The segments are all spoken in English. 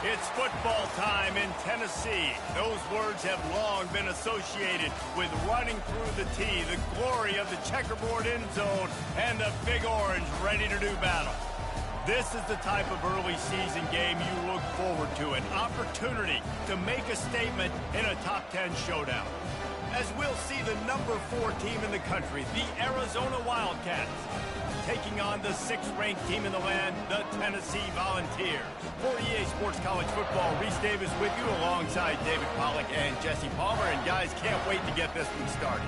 It's football time in Tennessee. Those words have long been associated with running through the tee, the glory of the checkerboard end zone, and the Big Orange ready to do battle. This is the type of early season game you look forward to, an opportunity to make a statement in a top 10 showdown. As we'll see the number 4 team in the country, the Arizona Wildcats, taking on the 6th-ranked team in the land, the Tennessee Volunteers. For EA Sports College Football, Reese Davis with you alongside David Pollack and Jesse Palmer. And guys, can't wait to get this one started.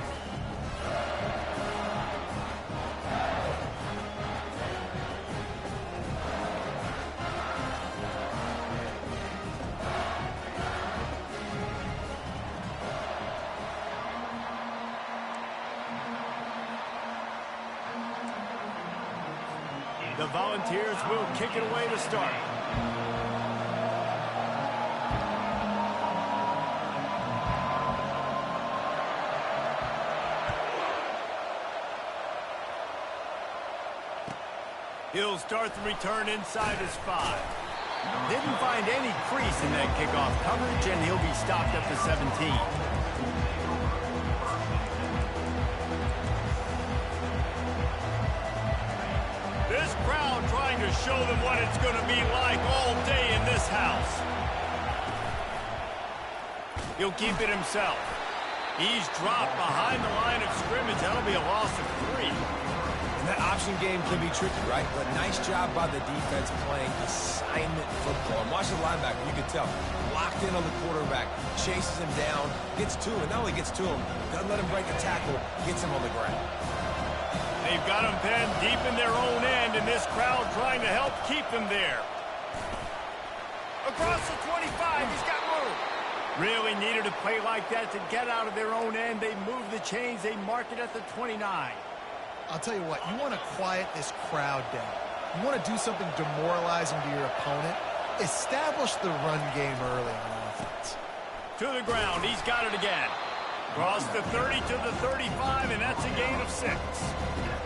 The Volunteers will kick it away to start. He'll start the return inside his 5. Didn't find any crease in that kickoff coverage, and he'll be stopped up to 17. This crowd trying to show them what it's going to be like all day in this house. He'll keep it himself. He's dropped behind the line of scrimmage. That'll be a loss of 3. And that option game can be tricky, right? But nice job by the defense playing assignment football. And watch the linebacker. You can tell. Locked in on the quarterback. Chases him down. Gets to him. Not only gets to him, doesn't let him break a tackle. Gets him on the ground. They've got him pinned deep in their own end, and this crowd trying to help keep them there. Across the 25, he's got room. Really needed a play like that to get out of their own end. They move the chains. They mark it at the 29. I'll tell you what, you want to quiet this crowd down. You want to do something demoralizing to your opponent. Establish the run game early on offense. To the ground, he's got it again. Cross the 30 to the 35, and that's a gain of 6.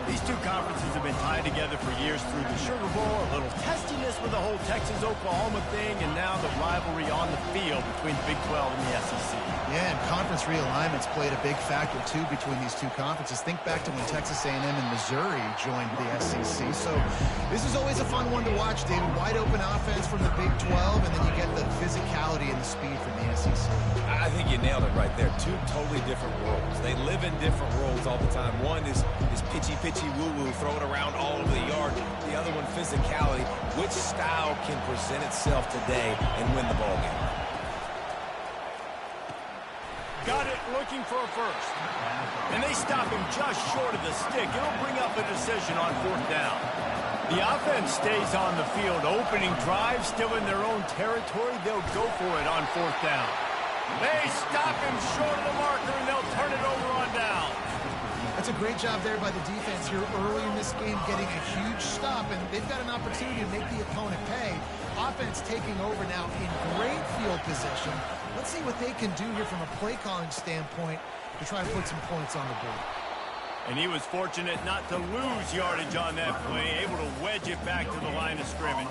These two conferences have been tied together for years through the Sugar Bowl, a little testiness with the whole Texas-Oklahoma thing, and now the rivalry on the field between the Big 12 and the SEC. Yeah, and conference realignments played a big factor, too, between these two conferences. Think back to when Texas A&M and Missouri joined the SEC. So this is always a fun one to watch, David. Wide open offense from the Big 12, and then you get the physicality and the speed from the SEC. I think you nailed it right there. Two totally different worlds. They live in different worlds all the time. One is pitchy woo-woo, throw it around all over the yard. The other one, physicality. Which style can present itself today and win the ball game? Got it, looking for a first. And they stop him just short of the stick. It'll bring up a decision on 4th down. The offense stays on the field. Opening drive, still in their own territory. They'll go for it on 4th down. They stop him short of the marker, and they'll turn it over on down. That's a great job there by the defense here early in this game, getting a huge stop, and they've got an opportunity to make the opponent pay. Offense taking over now in great field position. Let's see what they can do here from a play calling standpoint to try to put some points on the board. And he was fortunate not to lose yardage on that play, able to wedge it back to the line of scrimmage.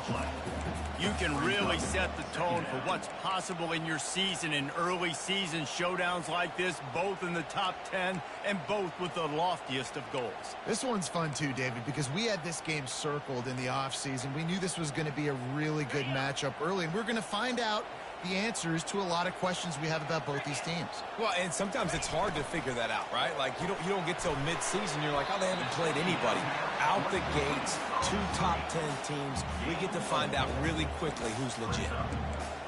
You can really set the tone for what's possible in your season in early season showdowns like this, both in the top 10 and both with the loftiest of goals. This one's fun too, David, because we had this game circled in the offseason. We knew this was going to be a really good matchup early, and we're going to find out the answers to a lot of questions we have about both these teams. Well, and sometimes it's hard to figure that out, right? Like, you don't get till mid-season, you're like, oh, they haven't played anybody. Out the gates, 2 top 10 teams, we get to find out really quickly who's legit.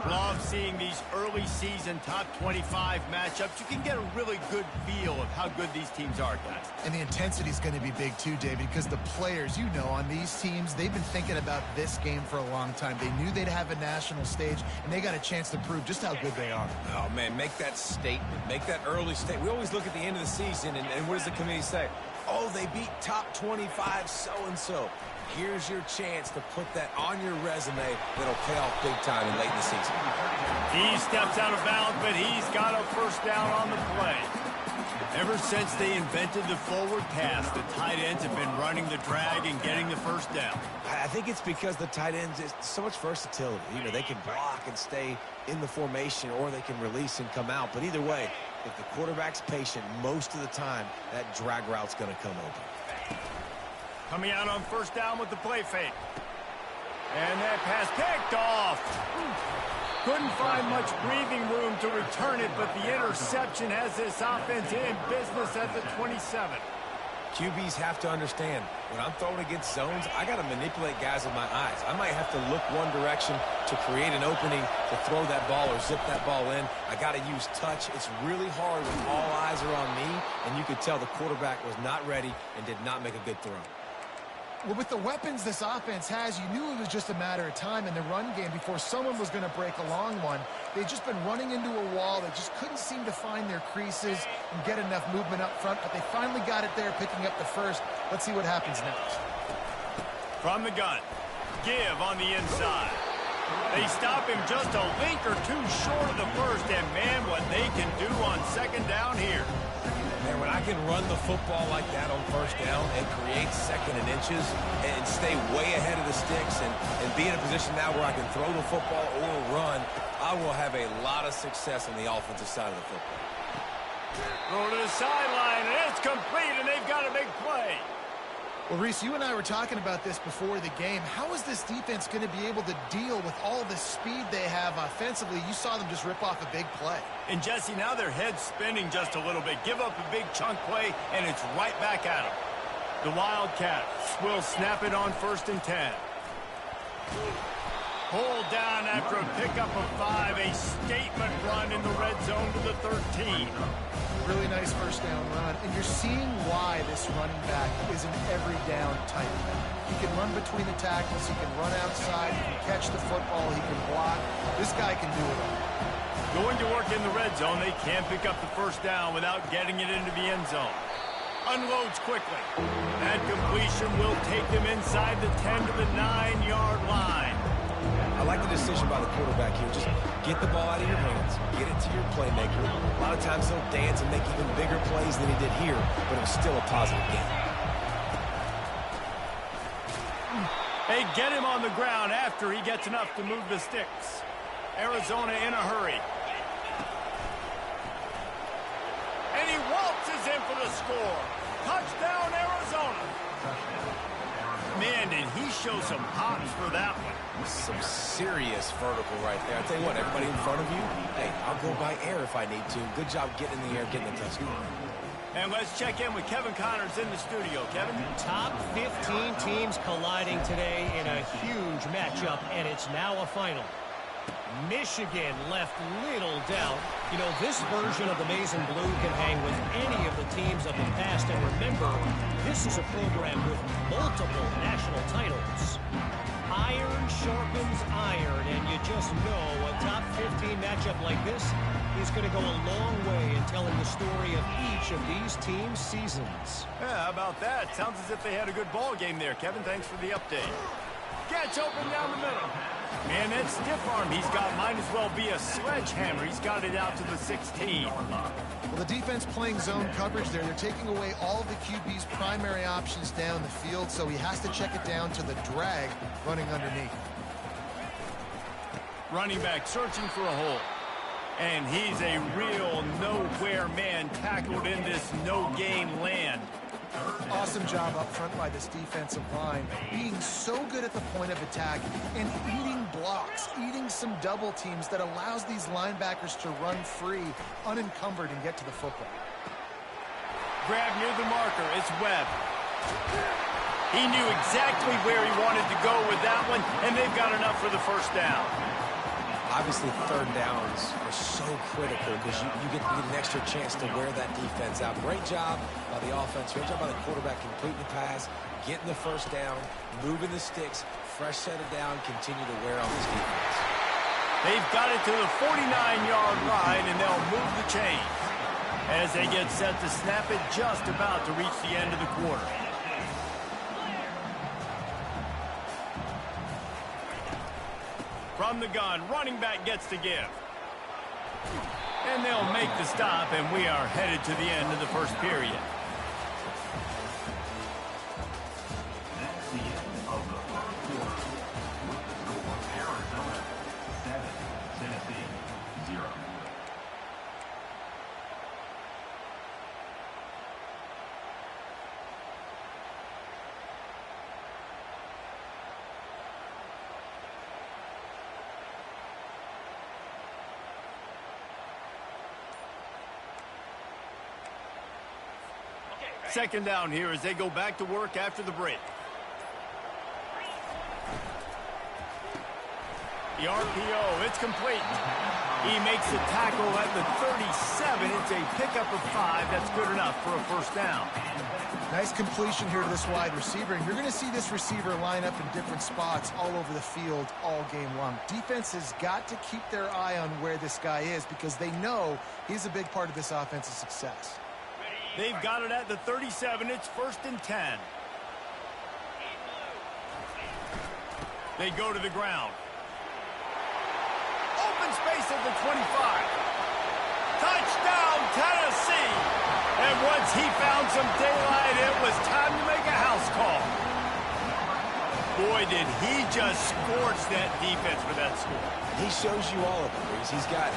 Love seeing these early season top 25 matchups. You can get a really good feel of how good these teams are, guys. And the intensity is going to be big too, David, because the players, you know, on these teams, they've been thinking about this game for a long time. They knew they'd have a national stage, and they got a chance to prove just how good they are. Oh, man, make that statement. Make that early statement. We always look at the end of the season, and what does the committee say? Oh, they beat top 25 so-and-so. Here's your chance to put that on your resume that'll pay off big time in late in the season. He steps out of bounds, but he's got a first down on the play. Ever since they invented the forward pass, the tight ends have been running the drag and getting the first down. I think it's because the tight ends is so much versatility. You know, they can block and stay in the formation, or they can release and come out. But either way, if the quarterback's patient, most of the time, that drag route's going to come open. Coming out on first down with the play fake. And that pass picked off. Couldn't find much breathing room to return it, but the interception has this offense in business at the 27. QBs have to understand, when I'm throwing against zones, I got to manipulate guys with my eyes. I might have to look one direction to create an opening to throw that ball or zip that ball in. I got to use touch. It's really hard when all eyes are on me, and you could tell the quarterback was not ready and did not make a good throw. Well, with the weapons this offense has, you knew it was just a matter of time in the run game before someone was going to break a long one. They'd just been running into a wall. They just couldn't seem to find their creases and get enough movement up front, but they finally got it there, picking up the first. Let's see what happens next. From the gun, give on the inside. They stop him just a link or two short of the first, and man, what they can do on second down here. Man, when I can run the football like that on first down and create second and inches and stay way ahead of the sticks and be in a position now where I can throw the football or run, I will have a lot of success on the offensive side of the football. Throw to the sideline, and it's complete, and they've got a big play. Well, Reese, you and I were talking about this before the game. How is this defense going to be able to deal with all the speed they have offensively? You saw them just rip off a big play. And, Jesse, now their head's spinning just a little bit. Give up a big chunk play, and it's right back at them. The Wildcats will snap it on 1st and 10. Pulled down after a pickup of 5. A statement run in the red zone to the 13. Really nice first down run, and you're seeing why this running back is an every down type. He can run between the tackles, he can run outside, he can catch the football, he can block. This guy can do it all. Going to work in the red zone, they can't pick up the first down without getting it into the end zone. Unloads quickly. That completion will take them inside the 10 to the 9-yard line. I like the decision by the quarterback here. Just get the ball out of your hands. Get it to your playmaker. A lot of times he'll dance and make even bigger plays than he did here, but it was still a positive game. They get him on the ground after he gets enough to move the sticks. Arizona in a hurry. And he waltzes in for the score. Touchdown, Arizona. Man, did he show some pops for that one. Some serious vertical right there. I tell you what, everybody in front of you, hey, I'll go by air if I need to. Good job getting in the air, getting the touchdown. And let's check in with Kevin Connors in the studio. Kevin? Top 15 teams colliding today in a huge matchup, and it's now a final. Michigan left little doubt. You know, this version of the maize and blue can hang with any of the teams of the past. And remember, this is a program with multiple national titles. Iron sharpens iron, and you just know a top 15 matchup like this is going to go a long way in telling the story of each of these teams' seasons. Yeah, how about that? Sounds as if they had a good ball game there, Kevin. Thanks for the update. Catch open down the middle. Man, that stiff arm he's got might as well be a sledgehammer. He's got it out to the 16. Well, the defense playing zone coverage there. They're taking away all of the QB's primary options down the field, so he has to check it down to the drag running underneath. Running back searching for a hole. And he's a real nowhere man tackled in this no-gain land. Awesome job up front by this defensive line, being so good at the point of attack and eating blocks, eating some double teams that allows these linebackers to run free, unencumbered, and get to the football. Grab near the marker, it's Webb. He knew exactly where he wanted to go with that one, and they've got enough for the first down. Obviously, third downs are so critical because you get an extra chance to wear that defense out. Great job by the offense. Great job by the quarterback completing the pass, getting the first down, moving the sticks, fresh set it down, continue to wear on this defense. They've got it to the 49-yard line, and they'll move the chain as they get set to snap it just about to reach the end of the quarter. From the gun, running back gets to give. And they'll make the stop, and we are headed to the end of the first period. That's the end of the first quarter. With the score, Arizona 7, Tennessee 0. Second down here as they go back to work after the break. The RPO, it's complete. He makes the tackle at the 37. It's a pickup of 5. That's good enough for a first down. Nice completion here to this wide receiver. And you're going to see this receiver line up in different spots all over the field all game long. Defense has got to keep their eye on where this guy is because they know he's a big part of this offense's success. They've got it at the 37. It's 1st and 10. They go to the ground. Open space at the 25. Touchdown, Tennessee. And once he found some daylight, it was time to make a house call. Boy, did he just scorch that defense for that score. He shows you all of it, Reese. He's got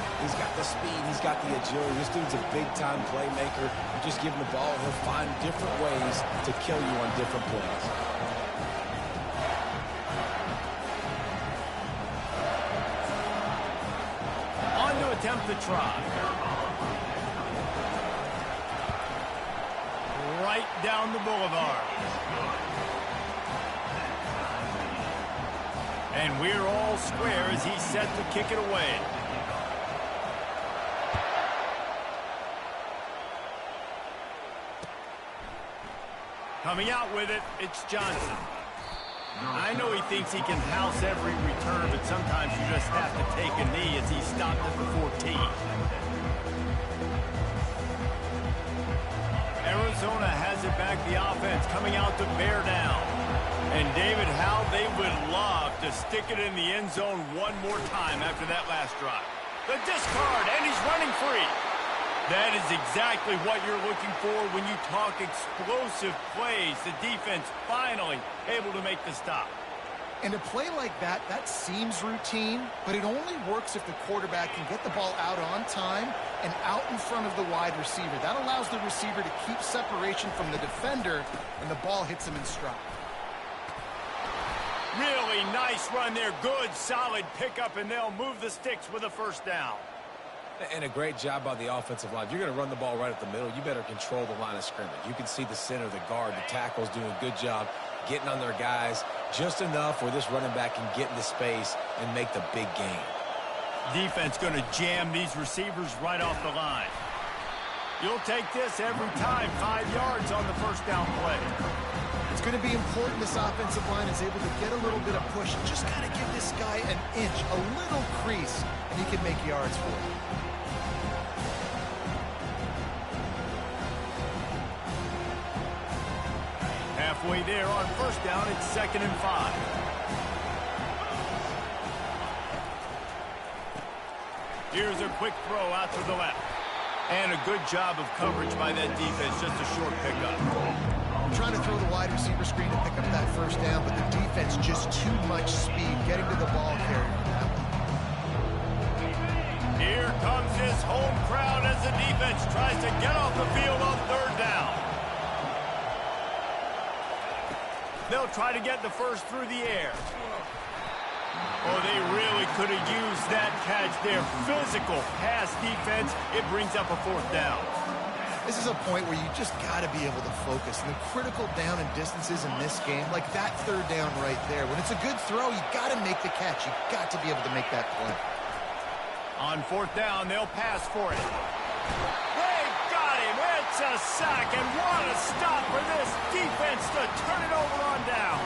the speed. He's got the agility. This dude's a big-time playmaker. You just give him the ball, he'll find different ways to kill you on different plays. On to attempt the try. Right down the boulevard. And we're all square as he's set to kick it away. Coming out with it, it's Johnson. I know he thinks he can house every return, but sometimes you just have to take a knee as he stopped at the 14. Arizona has it back, the offense coming out to bear down. And David, how they would love to stick it in the end zone one more time after that last drive. The discard, and he's running free. That is exactly what you're looking for when you talk explosive plays. The defense finally able to make the stop. And a play like that, that seems routine, but it only works if the quarterback can get the ball out on time and out in front of the wide receiver. That allows the receiver to keep separation from the defender, and the ball hits him in stride. Really nice run there. Good, solid pickup, and they'll move the sticks with a first down. And a great job by the offensive line. If you're going to run the ball right at the middle, you better control the line of scrimmage. You can see the center, the guard, the tackles doing a good job getting on their guys just enough where this running back can get into space and make the big game. Defense going to jam these receivers right off the line. You'll take this every time. 5 yards on the first down play. It's going to be important this offensive line is able to get a little bit of push. Just got to give this guy an inch, a little crease, and he can make yards for it. Halfway there on first down, it's 2nd and 5. Here's a quick throw out to the left. And a good job of coverage by that defense, just a short pickup. Trying to throw the wide receiver screen to pick up that first down, but the defense just too much speed getting to the ball carrier for that one. Here comes his home crowd as the defense tries to get off the field on 3rd down. They'll try to get the first through the air. Oh, they really could have used that catch there. Physical pass defense. It brings up a 4th down. This is a point where you just got to be able to focus. And the critical down and distances in this game, like that 3rd down right there. When it's a good throw, you got to make the catch. You got to be able to make that play. On 4th down, they'll pass for it. They got him. It's a sack, and what a stop for this defense to turn it over on down.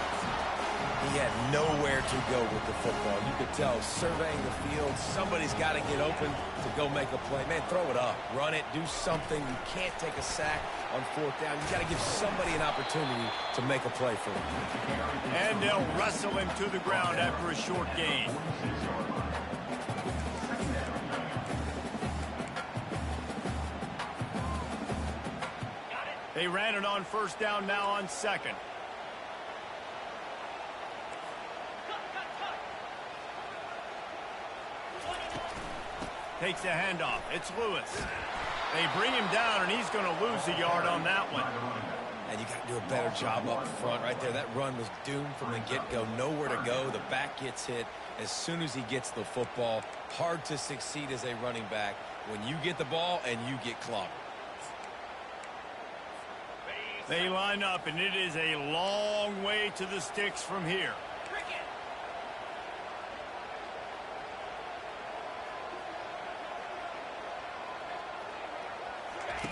He had nowhere to go with the football. You could tell, surveying the field, somebody's got to get open to go make a play. Man, throw it up, run it, do something. You can't take a sack on 4th down. You got to give somebody an opportunity to make a play for him. And they'll wrestle him to the ground after a short gain. They ran it on first down, now on second. Takes a handoff. It's Lewis. They bring him down, and he's going to lose a yard on that one. And you got to do a better job up front right there. That run was doomed from the get-go. Nowhere to go. The back gets hit as soon as he gets the football. Hard to succeed as a running back when you get the ball and you get clobbered. They line up, and it is a long way to the sticks from here.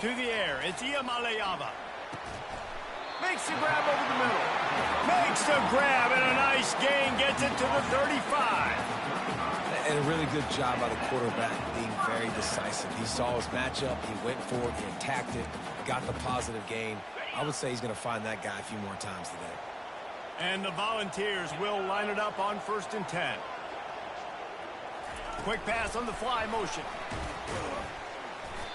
To the air, it's Iamaleava. Makes the grab over the middle. Makes the grab, and a nice gain gets it to the 35. And a really good job by the quarterback being very decisive. He saw his matchup, he went for it, he attacked it, got the positive gain. I would say he's going to find that guy a few more times today. And the Volunteers will line it up on 1st and 10. Quick pass on the fly motion.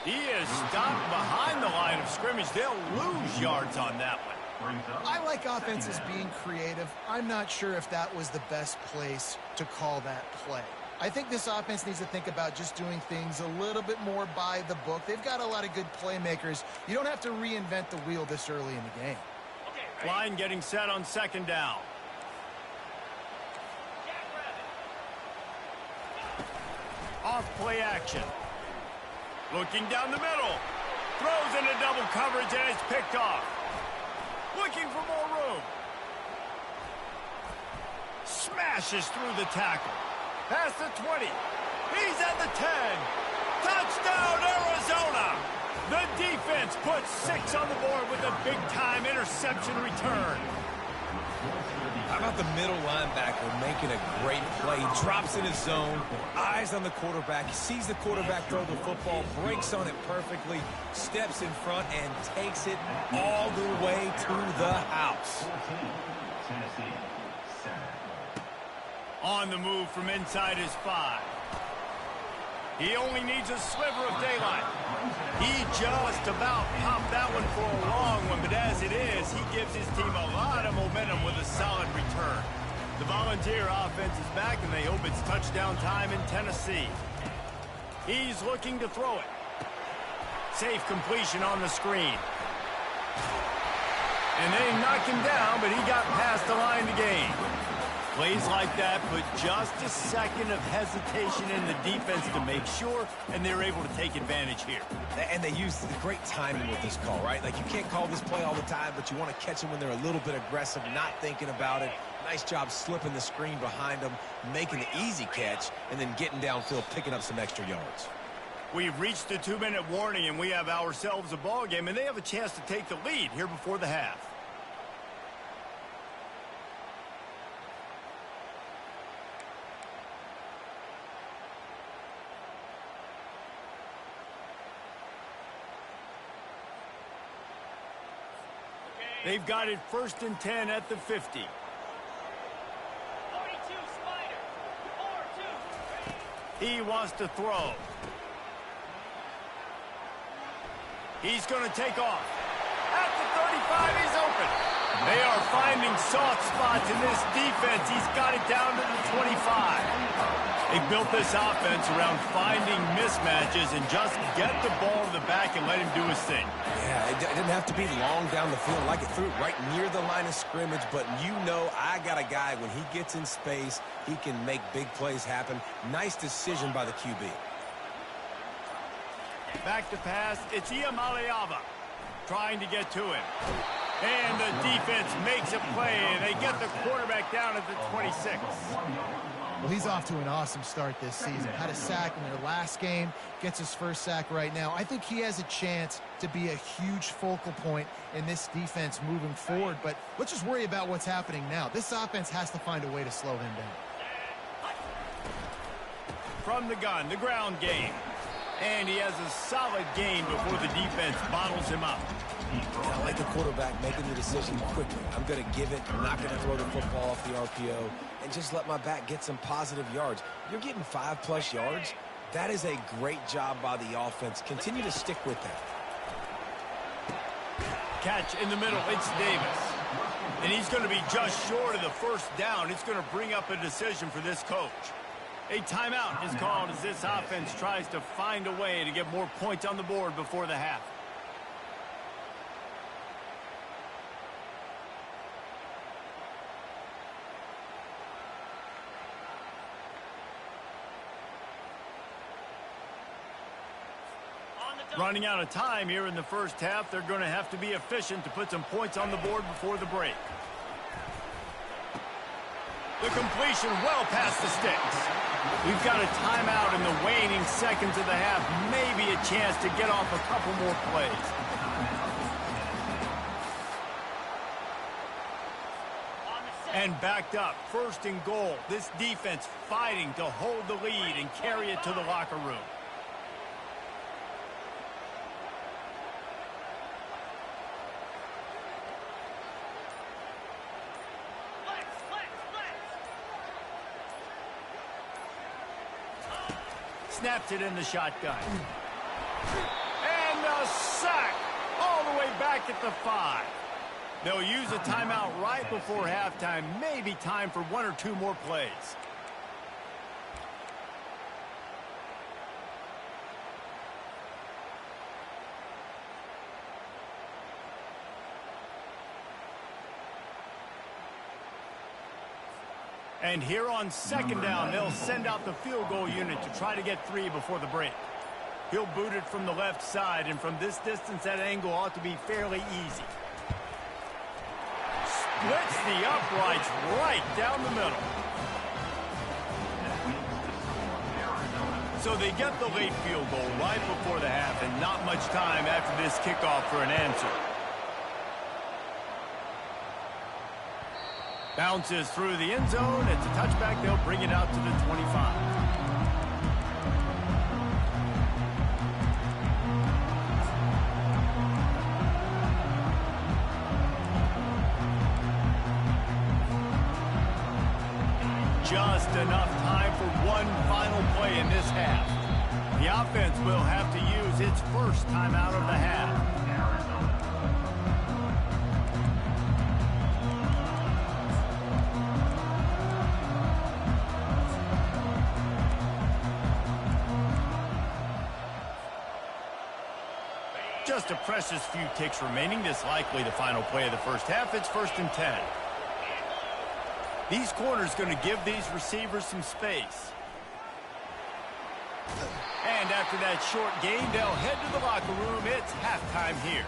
He is stopped behind the line of scrimmage. They'll lose yards on that one. I like offenses being creative. I'm not sure if that was the best place to call that play. I think this offense needs to think about just doing things a little bit more by the book. They've got a lot of good playmakers. You don't have to reinvent the wheel this early in the game. Line getting set on 2nd down. Off play action. Looking down the middle. Throws into double coverage, and it's picked off. Looking for more room. Smashes through the tackle. Past the 20. He's at the 10. Touchdown, Arizona! The defense puts 6 on the board with a big-time interception return. How about the middle linebacker making a great play? He drops in his zone, eyes on the quarterback. He sees the quarterback throw the football, breaks on it perfectly, steps in front, and takes it all the way to the house. On the move from inside his 5. He only needs a sliver of daylight. He just about popped that one for a long one, but as it is, he gives his team a lot of momentum with a solid return. The Volunteer offense is back, and they hope it's touchdown time in Tennessee. He's looking to throw it. Safe completion on the screen. And they knock him down, but he got past the line to gain. Plays like that put just a second of hesitation in the defense to make sure, and they're able to take advantage here. And they use the great timing with this call, right? Like, you can't call this play all the time, but you want to catch them when they're a little bit aggressive, not thinking about it. Nice job slipping the screen behind them, making the easy catch, and then getting downfield, picking up some extra yards. We've reached the 2-minute warning, and we have ourselves a ball game, and they have a chance to take the lead here before the half. They've got it 1st and 10 at the 50. 42 Spider. 4-2. He wants to throw. He's going to take off. At the 35, he's open. They are finding soft spots in this defense. He's got it down to the 25. They built this offense around finding mismatches and just get the ball to the back and let him do his thing. Yeah, it didn't have to be long down the field. Like, it threw it right near the line of scrimmage, but you know I got a guy, when he gets in space, he can make big plays happen. Nice decision by the QB. Back to pass, it's Iamaleava trying to get to him. And the defense makes a play, and they get the quarterback down at the 26. Well, he's off to an awesome start this season. Had a sack in their last game, gets his first sack right now. I think he has a chance to be a huge focal point in this defense moving forward, but let's just worry about what's happening now. This offense has to find a way to slow him down. From the gun, the ground game. And he has a solid gain before the defense bottles him up. I like the quarterback making the decision quickly. I'm going to give it. I'm not going to throw the football off the RPO and just let my back get some positive yards. You're getting 5+ yards. That is a great job by the offense. Continue to stick with that. catch in the middle. It's Davis. And he's going to be just short of the first down. It's going to bring up a decision for this coach. A timeout is called as this offense tries to find a way to get more points on the board before the half. Running out of time here in the first half. They're going to have to be efficient to put some points on the board before the break. The completion well past the sticks. We've got a timeout in the waning seconds of the half. Maybe a chance to get off a couple more plays. And backed up, 1st and goal. This defense fighting to hold the lead and carry it to the locker room. Snaps it in the shotgun. And a sack all the way back at the 5. They'll use a timeout right before halftime. Maybe time for 1 or 2 more plays. And here on 2nd down, they'll send out the field goal unit to try to get 3 before the break. He'll boot it from the left side, and from this distance, that angle ought to be fairly easy. Splits the uprights right down the middle. So they get the late field goal right before the half, and not much time after this kickoff for an answer. Bounces through the end zone. It's a touchback. They'll bring it out to the 25. Just enough time for one final play in this half. The offense will have to use its first timeout of the half. Just a precious few ticks remaining. This likely the final play of the first half. It's 1st and 10. These corners going to give these receivers some space. And after that short gain, they'll head to the locker room. It's halftime here.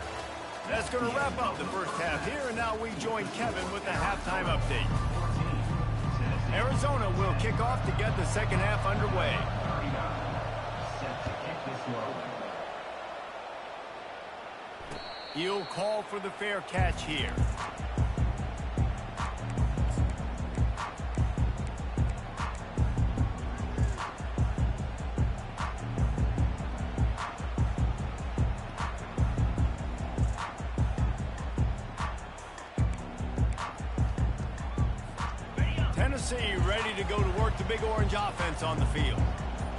That's going to wrap up the first half here, and now we join Kevin with the halftime update. Arizona will kick off to get the second half underway. He'll call for the fair catch here. Tennessee ready to go to work the Big Orange offense on the field.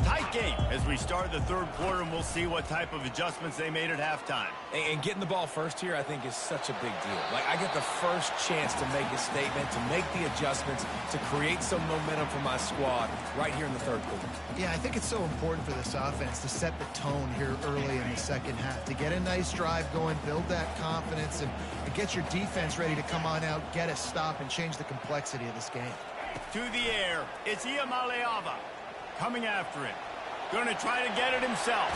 Tight game as we start the third quarter, and we'll see what type of adjustments they made at halftime. And getting the ball first here, I think, is such a big deal. Like, I get the first chance to make a statement, to make the adjustments, to create some momentum for my squad right here in the third quarter. Yeah, I think it's so important for this offense to set the tone here early in the second half, to get a nice drive going, build that confidence, and get your defense ready to come on out, get a stop, and change the complexity of this game. To the air, it's Iamaleava. Coming after it. Going to try to get it himself.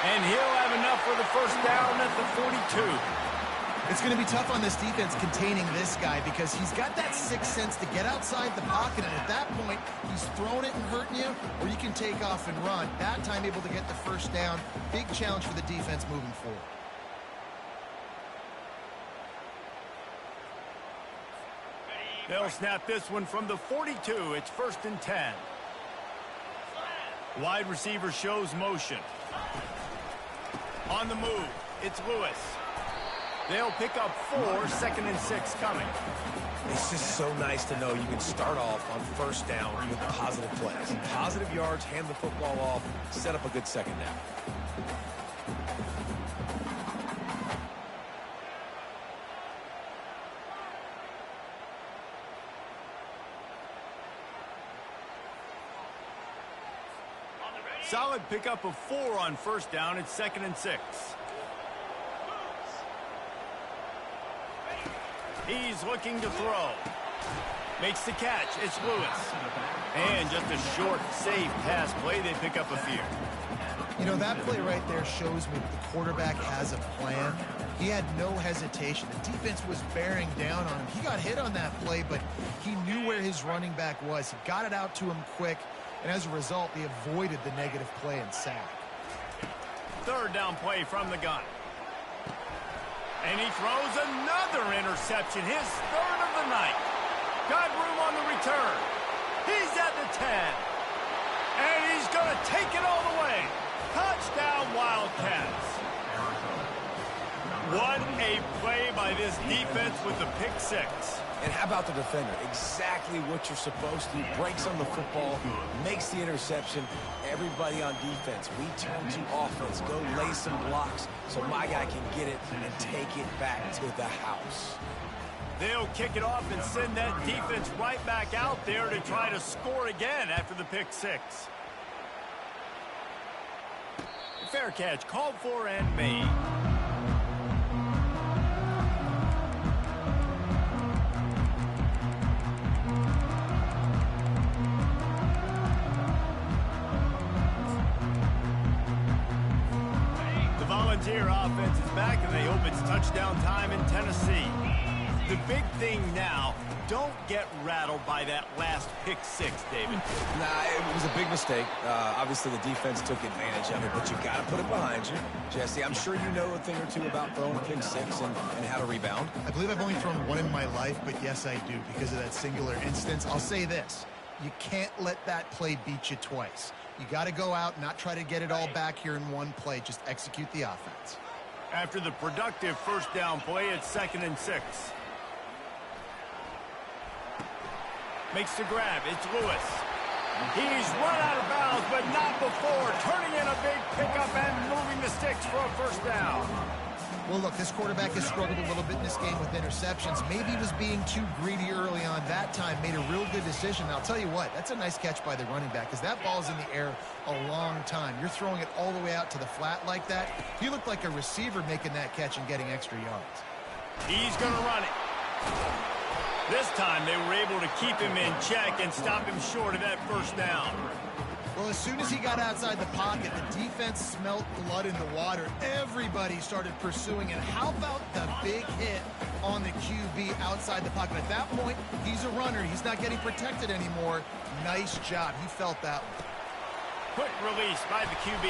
And he'll have enough for the first down at the 42. It's going to be tough on this defense containing this guy because he's got that sixth sense to get outside the pocket, and at that point, he's throwing it and hurting you, or you can take off and run. That time able to get the first down. Big challenge for the defense moving forward. They'll snap this one from the 42. It's 1st and 10. Wide receiver shows motion. On the move, it's Lewis. They'll pick up 4, 2nd and 6 coming. It's just so nice to know you can start off on first down with positive plays. Positive yards, hand the football off, set up a good second down. Solid pickup of 4 on first down. It's 2nd and 6. He's looking to throw. Makes the catch. It's Lewis. And just a short, safe pass play. They pick up a few. You know, that play right there shows me that the quarterback has a plan. He had no hesitation. The defense was bearing down on him. He got hit on that play, but he knew where his running back was. He got it out to him quick, and as a result, they avoided the negative play and sack. 3rd down play from the gun. And he throws another interception, his 3rd of the night. Got room on the return. He's at the 10. And he's going to take it all the way. Touchdown, Wildcats. What a play by this defense with the pick 6. And how about the defender? Exactly what you're supposed to do. Breaks on the football, makes the interception. Everybody on defense, we turn to offense. Go lay some blocks so my guy can get it and take it back to the house. They'll kick it off and send that defense right back out there to try to score again after the pick 6. Fair catch called for and made. The Volunteer offense is back, and they hope it's touchdown time in Tennessee. The big thing now, don't get rattled by that last pick 6, David. Nah, it was a big mistake. Obviously, the defense took advantage of it, but you got to put it behind you. Jesse, I'm sure you know a thing or two about throwing a pick 6 and how to rebound. I believe I've only thrown one in my life, but yes, I do because of that singular instance. I'll say this. You can't let that play beat you twice. You got to go out, not try to get it all back here in one play. Just execute the offense. After the productive first down play, it's 2nd and 6. Makes the grab. It's Lewis. He's run out of bounds, but not before turning in a big pickup and moving the sticks for a first down. Well, look, this quarterback has struggled a little bit in this game with interceptions. Maybe he was being too greedy early on that time, made a real good decision. And I'll tell you what, that's a nice catch by the running back because that ball's in the air a long time. You're throwing it all the way out to the flat like that. He looked like a receiver making that catch and getting extra yards. He's going to run it. This time they were able to keep him in check and stop him short of that first down. Well, as soon as he got outside the pocket, the defense smelled blood in the water. Everybody started pursuing it. How about the big hit on the QB outside the pocket? At that point, he's a runner. He's not getting protected anymore. Nice job. He felt that one. Quick release by the QB.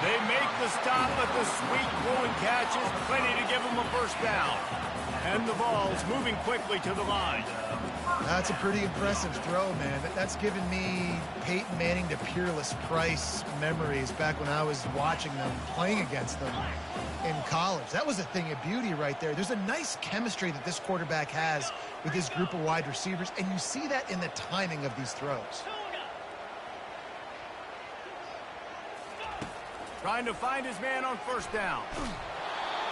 They make the stop, but the sweet throwing catch is plenty to give them a first down. And the ball's moving quickly to the line. That's a pretty impressive throw, man. That's given me Peyton Manning to Peerless Price memories back when I was watching them, playing against them in college. That was a thing of beauty right there. There's a nice chemistry that this quarterback has with his group of wide receivers, and you see that in the timing of these throws. Trying to find his man on first down.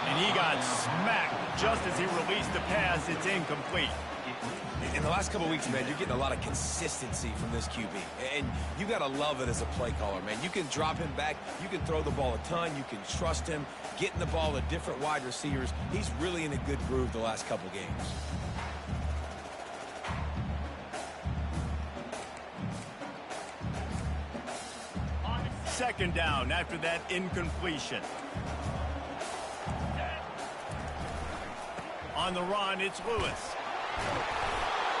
And he got smacked just as he released the pass. It's incomplete. In the last couple of weeks, man, you're getting a lot of consistency from this QB. And you got to love it as a play caller, man. You can drop him back. You can throw the ball a ton. You can trust him, getting the ball to different wide receivers. He's really in a good groove the last couple games. Second down after that incompletion. On the run, it's Lewis.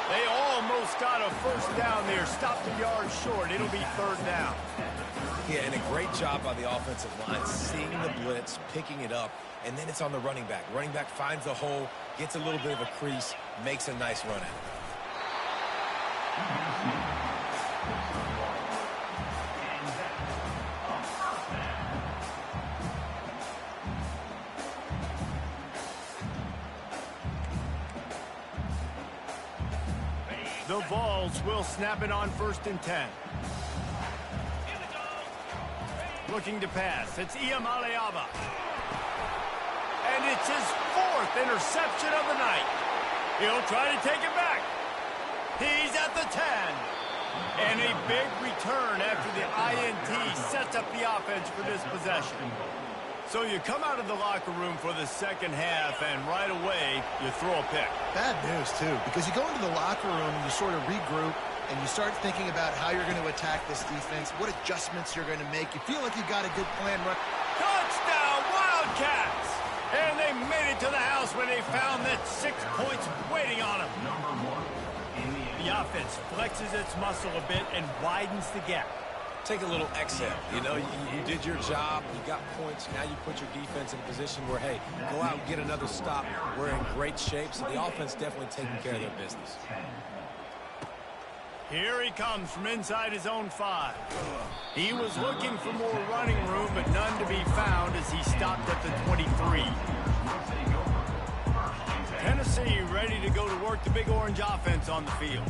They almost got a first down there. Stopped a yard short. It'll be third down. Yeah, and a great job by the offensive line, seeing the blitz, picking it up, and then it's on the running back. Running back finds the hole, gets a little bit of a crease, makes a nice run at it. The Vols will snap it on 1st and 10. Looking to pass. It's Iamaleava. And it's his 4th interception of the night. He'll try to take it back. He's at the 10. And a big return after the INT sets up the offense for this possession. So you come out of the locker room for the second half, and right away, you throw a pick. Bad news, too, because you go into the locker room and you sort of regroup, and you start thinking about how you're going to attack this defense, what adjustments you're going to make. You feel like you got a good plan. Touchdown, Wildcats! And they made it to the house where they found that 6 points waiting on them. The offense flexes its muscle a bit and widens the gap. Take a little exhale. You know, you did your job. You got points. Now you put your defense in a position where, hey, go out and get another stop. We're in great shape, so the offense definitely taking care of their business. Here he comes from inside his own 5. He was looking for more running room, but none to be found as he stopped at the 23. Tennessee ready to go to work the Big Orange offense on the field.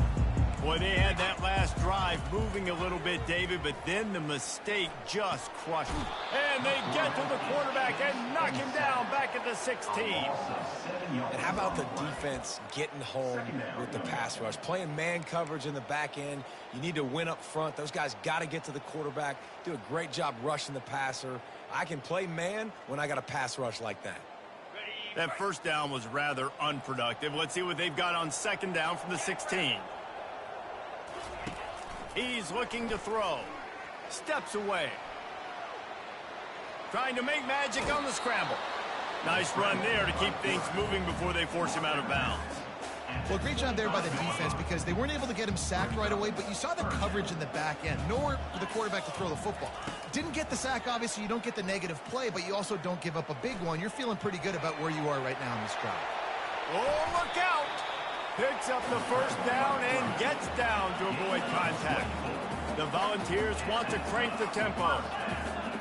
Boy, they had that last drive moving a little bit, David, but then the mistake just crushed him. And they get to the quarterback and knock him down back at the 16. And how about the defense getting home with the pass rush? Playing man coverage in the back end. You need to win up front. Those guys got to get to the quarterback, do a great job rushing the passer. I can play man when I got a pass rush like that. That first down was rather unproductive. Let's see what they've got on second down from the 16. He's looking to throw. Steps away. Trying to make magic on the scramble. Nice run there to keep things moving before they force him out of bounds. Well, great job there by the defense because they weren't able to get him sacked right away, but you saw the coverage in the back end. Nowhere for the quarterback to throw the football. Didn't get the sack, obviously. You don't get the negative play, but you also don't give up a big one. You're feeling pretty good about where you are right now in this drive. Oh, look out! Picks up the first down and gets down to avoid contact. The Volunteers want to crank the tempo.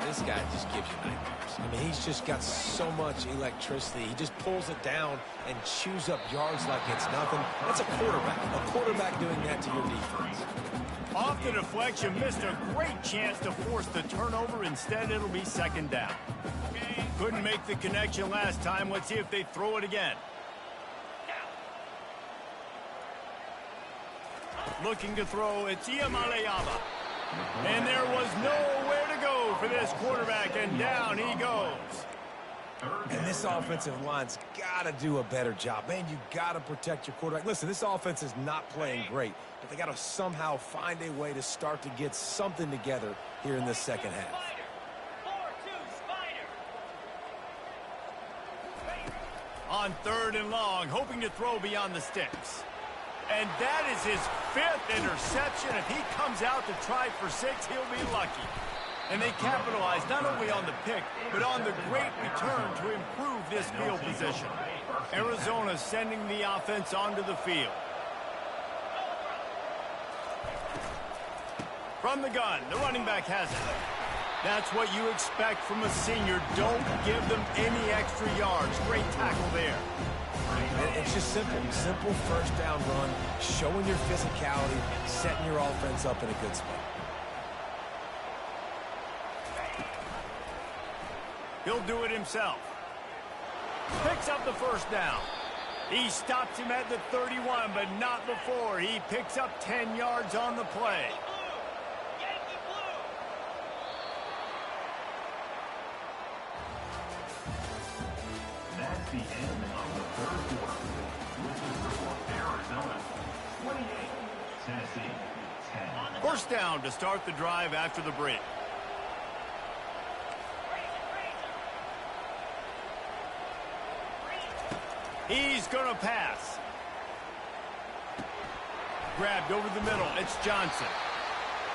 This guy just gives you nightmares. I mean, he's just got so much electricity. He just pulls it down and chews up yards like it's nothing. That's a quarterback doing that to your defense. Off the deflection, missed a great chance to force the turnover. Instead, it'll be second down. Couldn't make the connection last time. Let's see if they throw it again. Looking to throw, it's Iamaleava. And there was nowhere to go for this quarterback, and down he goes. And this offensive line's got to do a better job. Man, you got to protect your quarterback. Listen, this offense is not playing great, but they got to somehow find a way to start to get something together here in the second half. On third and long, hoping to throw beyond the sticks. And that is his 5th interception. If he comes out to try for 6, he'll be lucky. And they capitalize not only on the pick, but on the great return to improve this field position. Arizona sending the offense onto the field. From the gun, the running back has it. That's what you expect from a senior. Don't give them any extra yards. Great tackle there. It's just simple first down run, showing your physicality, setting your offense up in a good spot. He'll do it himself. Picks up the first down. He stops him at the 31, but not before. He picks up 10 yards on the play. That's the end of the third quarter. This is the score. Arizona 28, Tennessee 10. First down to start the drive after the break. He's going to pass. Grabbed over the middle. It's Johnson.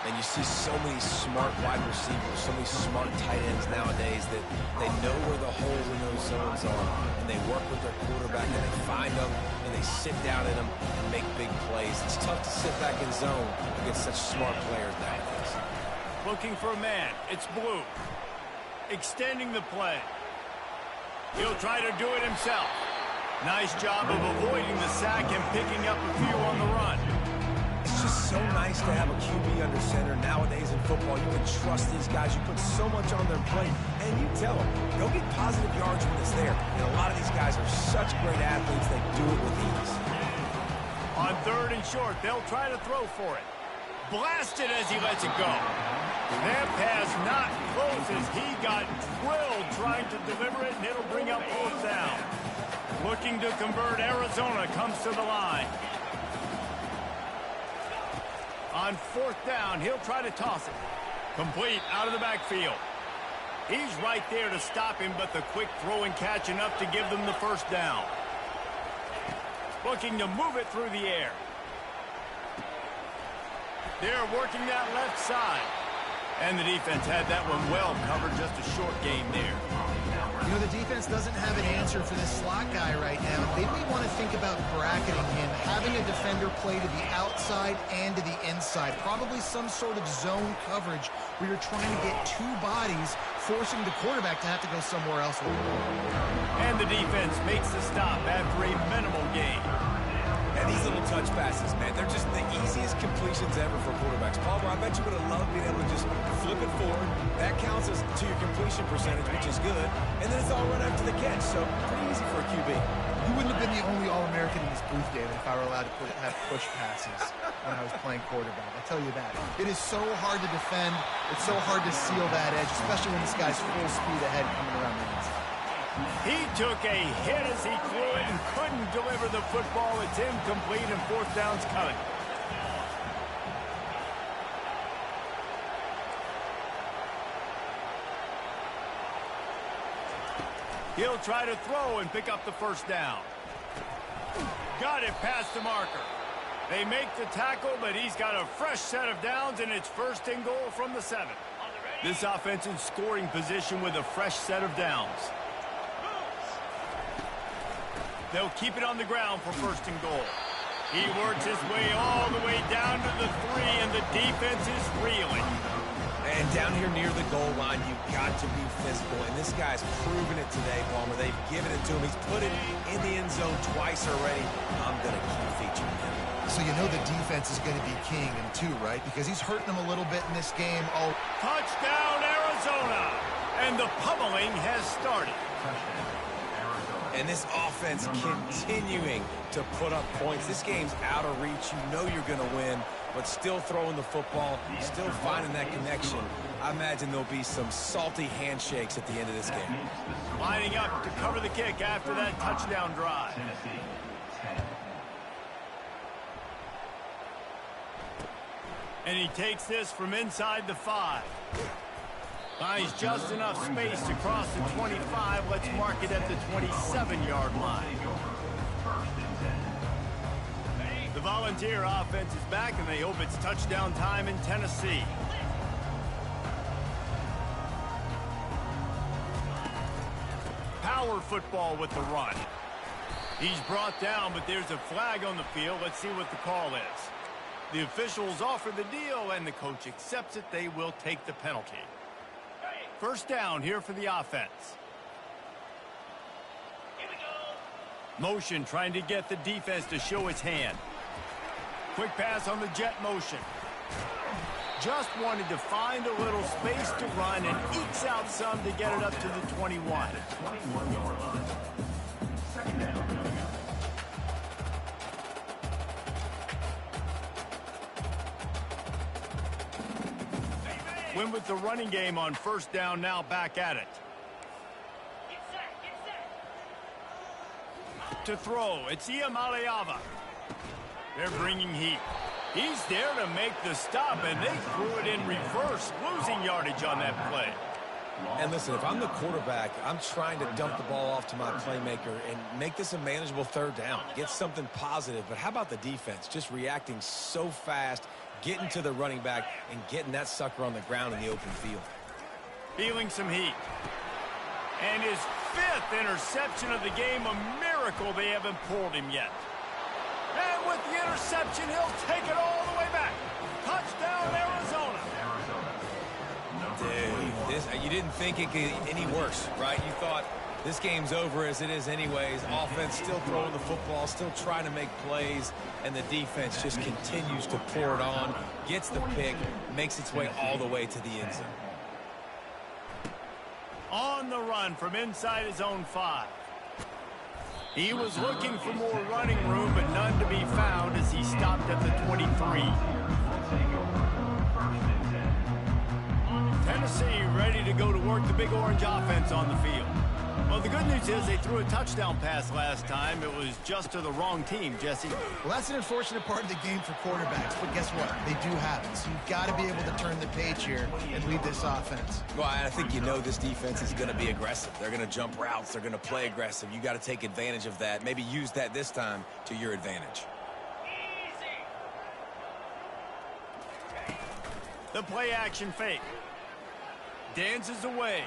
And you see so many smart wide receivers, so many smart tight ends nowadays that they know where the holes in those zones are, and they work with their quarterback, and they find them, and they sit down in them and make big plays. It's tough to sit back in zone against such smart players nowadays. Looking for a man. It's Blue. Extending the play. He'll try to do it himself. Nice job of avoiding the sack and picking up a few on the run. It's just so nice to have a QB under center nowadays in football. You can trust these guys. You put so much on their plate, and you tell them, go get positive yards when it's there. And a lot of these guys are such great athletes, they do it with ease. On third and short, they'll try to throw for it. blasted as he lets it go. That pass not close as he got drilled trying to deliver it, and it'll bring up fourth down. Looking to convert, Arizona comes to the line. On fourth down, he'll try to toss it. Complete out of the backfield. He's right there to stop him, but the quick throw and catch enough to give them the first down. Looking to move it through the air. They're working that left side. And the defense had that one well covered, just a short game there. You know, the defense doesn't have an answer for this slot guy right now. They may want to think about bracketing him, having a defender play to the outside and to the inside. Probably some sort of zone coverage where you're trying to get two bodies, forcing the quarterback to have to go somewhere else with it. And the defense makes the stop after a minimal gain. And these little touch passes, man, they're just the easiest completions ever for quarterbacks. Palmer, I bet you would have loved being able to just flip it forward. That counts as to your completion percentage, which is good. And then it's all right after the catch, so pretty easy for a QB. You wouldn't have been the only All-American in this booth, David, if I were allowed to have push passes when I was playing quarterback. I'll tell you that. It is so hard to defend. It's so hard to seal that edge, especially when this guy's full speed ahead coming around the inside. He took a hit as he threw it and couldn't deliver the football. It's incomplete and fourth down's coming. He'll try to throw and pick up the first down. Got it past the marker. They make the tackle, but he's got a fresh set of downs, and it's first and goal from the 7. This offense in scoring position with a fresh set of downs. They'll keep it on the ground for first and goal. He works his way all the way down to the 3, and the defense is reeling. And down here near the goal line, you've got to be physical. And this guy's proven it today, Palmer. They've given it to him. He's put it in the end zone twice already. I'm going to keep featuring him. So you know the defense is going to be keying him too, right? Because he's hurting them a little bit in this game. Oh, touchdown, Arizona! And the pummeling has started. And this offense continuing to put up points. This game's out of reach. You know you're going to win, but still throwing the football, still finding that connection. I imagine there'll be some salty handshakes at the end of this game. Lining up to cover the kick after that touchdown drive. And he takes this from inside the 5. Finds just enough space to cross the 25. Let's mark it at the 27-yard line. The Volunteer offense is back, and they hope it's touchdown time in Tennessee. Power football with the run. He's brought down, but there's a flag on the field. Let's see what the call is. The officials offer the deal, and the coach accepts it. They will take the penalty. First down here for the offense. Motion trying to get the defense to show its hand. Quick pass on the jet motion. Just wanted to find a little space to run and ekes out some to get it up to the 21. 21-yard line. Second down. Win with the running game on first down, now back at it. To throw, it's Iamaleava. They're bringing heat. He's there to make the stop, and they threw it in reverse, losing yardage on that play. And listen, if I'm the quarterback, I'm trying to dump the ball off to my playmaker and make this a manageable third down. Get something positive. But how about the defense? Just reacting so fast, getting to the running back, and getting that sucker on the ground in the open field. Feeling some heat. And his 5th interception of the game, a miracle they haven't pulled him yet. And with the interception, he'll take it all the way back. Touchdown, Arizona. Dude, you didn't think it could get any worse, right? You thought this game's over as it is anyways. Offense still throwing the football, still trying to make plays, and the defense just continues to pour it on, gets the pick, makes its way all the way to the end zone. On the run from inside his own 5. He was looking for more running room, but none to be found as he stopped at the 23. Tennessee ready to go to work the Big Orange offense on the field. Well, the good news is they threw a touchdown pass last time. It was just to the wrong team, Jesse. Well, that's an unfortunate part of the game for quarterbacks, but guess what? They do have it, so you've got to be able to turn the page here and lead this offense. Well, I think you know this defense is going to be aggressive. They're going to jump routes. They're going to play aggressive. You got to take advantage of that. Maybe use that this time to your advantage. The play action fake. Dances away.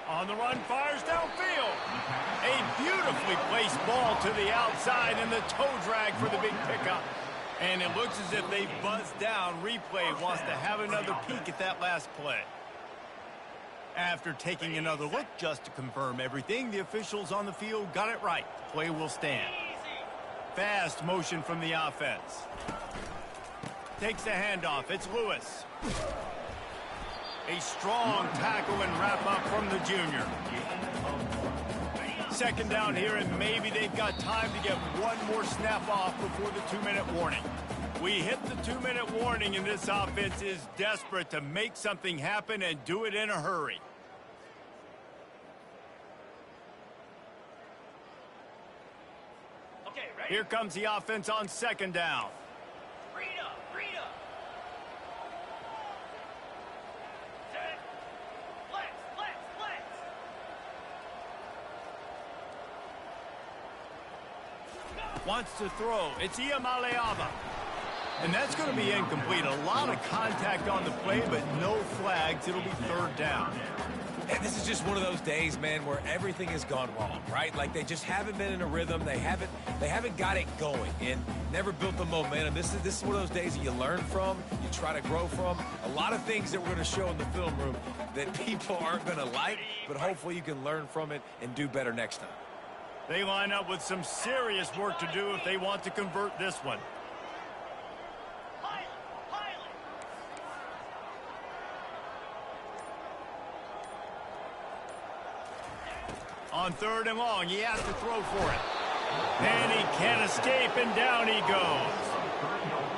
On the run, fires downfield. A beautifully placed ball to the outside and the toe drag for the big pickup. And it looks as if they buzzed down. Replay wants to have another peek at that last play. After taking another look just to confirm everything, the officials on the field got it right. The play will stand. Fast motion from the offense. Takes the handoff. It's Lewis. A strong tackle and wrap-up from the junior. Second down here, and maybe they've got time to get one more snap off before the 2-minute warning. We hit the 2-minute warning, and this offense is desperate to make something happen and do it in a hurry. Okay, ready? Here comes the offense on second down. Rita. Set. Flex. Wants to throw. It's Iamaleava. And that's going to be incomplete. A lot of contact on the play, but no flags. It'll be third down. And this is just one of those days, man, where everything has gone wrong, right? Like they just haven't been in a rhythm. They haven't got it going and never built the momentum. This is one of those days that you learn from, you try to grow from. A lot of things that we're going to show in the film room that people aren't going to like, but hopefully you can learn from it and do better next time. They line up with some serious work to do if they want to convert this one. On third and long, he has to throw for it. And he can't escape, and down he goes.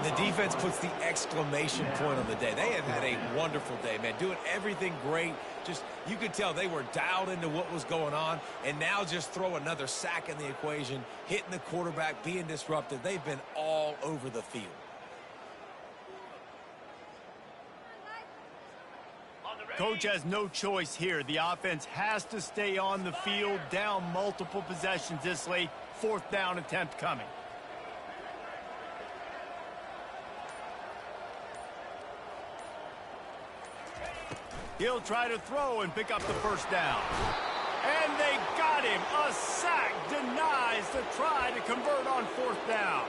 The defense puts the exclamation point on the day. They have had a wonderful day, man. Doing everything great. Just, you could tell they were dialed into what was going on. And now just throw another sack in the equation, hitting the quarterback, being disruptive. They've been all over the field. Coach has no choice here. The offense has to stay on the field, down multiple possessions this late. Fourth down attempt coming. He'll try to throw and pick up the first down. And they got him. A sack denies the try to convert on fourth down.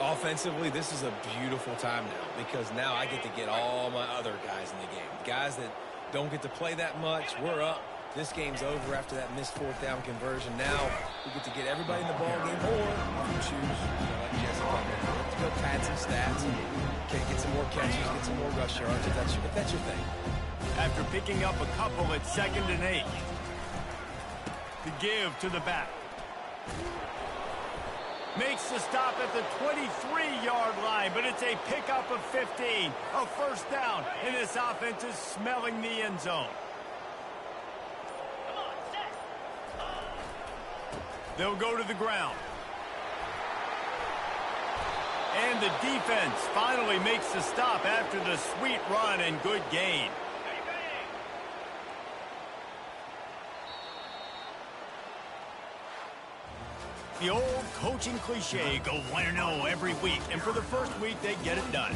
Offensively, this is a beautiful time now because now I get to get all my other guys in the game. Guys that don't get to play that much, we're up. This game's over after that missed fourth down conversion. Now we get to get everybody in the ball game, or if you choose, like Jesse to go pad some stats and get some more catches, get some more rush yards if that's your thing. After picking up a couple at 2nd and 8. To give to the back. Makes the stop at the 23-yard line, but it's a pickup of 15. A first down, and this offense is smelling the end zone. They'll go to the ground. And the defense finally makes the stop after the sweet run and good gain. The old coaching cliche, go 1-0 every week. And for the first week, they get it done.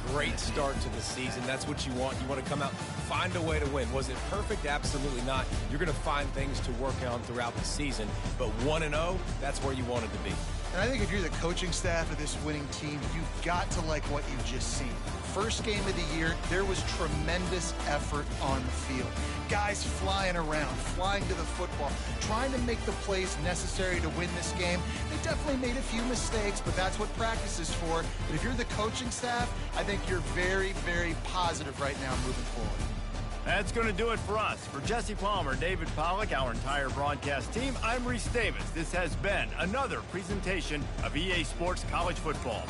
Great start to the season. That's what you want. You want to come out, find a way to win. Was it perfect? Absolutely not. You're going to find things to work on throughout the season. But 1-0, that's where you want it to be. And I think if you're the coaching staff of this winning team, you've got to like what you've just seen. First game of the year, there was tremendous effort on the field. Guys flying around, flying to the football, trying to make the plays necessary to win this game. They definitely made a few mistakes, but that's what practice is for. But if you're the coaching staff, I think you're very, very positive right now moving forward. That's going to do it for us. For Jesse Palmer, David Pollack, our entire broadcast team, I'm Reese Davis. This has been another presentation of EA Sports College Football.